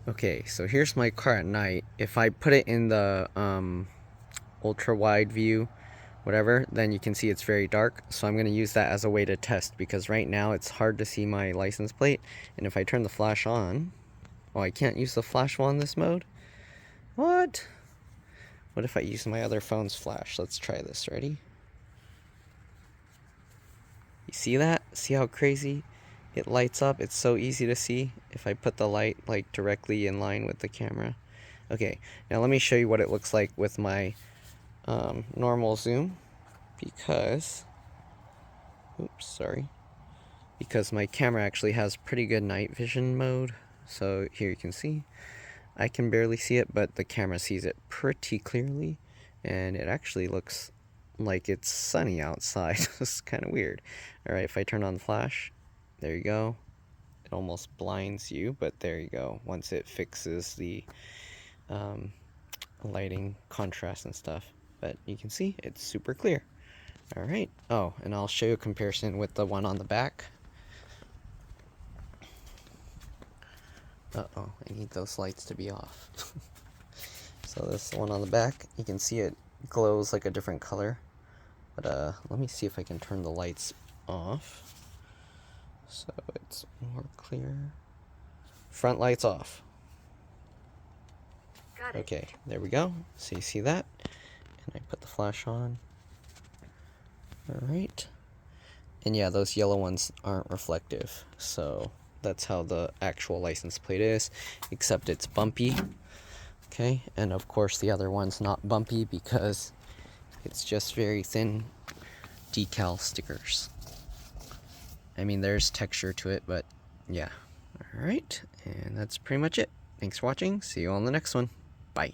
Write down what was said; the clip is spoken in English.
Okay, so here's my car at night. If I put it in the ultra wide view, whatever, then you can see it's very dark. So I'm going to use that as a way to test, because right now it's hard to see my license plate. And if I turn the flash on, oh, I can't use the flash while in this mode? What? What if I use my other phone's flash? Let's try this. Ready? You see that? See how crazy it lights up? It's so easy to see if I put the light like directly in line with the camera. Okay, now let me show you what it looks like with my normal zoom, because because my camera actually has pretty good night vision mode. So here you can see I can barely see it, but the camera sees it pretty clearly, and it actually looks like it's sunny outside. It's kind of weird. Alright, if I turn on the flash, there you go. It almost blinds you, but there you go. Once it fixes the lighting contrast and stuff. But you can see it's super clear. Alright. Oh, and I'll show you a comparison with the one on the back. Uh-oh, I need those lights to be off. So this one on the back, you can see it glows like a different color. But let me see if I can turn the lights off so it's more clear. Front lights off. Got it. Okay, there we go. So you see that? And I put the flash on. Alright. And yeah, those yellow ones aren't reflective. So that's how the actual license plate is, except it's bumpy. Okay, and of course the other one's not bumpy because it's just very thin decal stickers. I mean, there's texture to it, but yeah. Alright, and that's pretty much it. Thanks for watching. See you on the next one. Bye.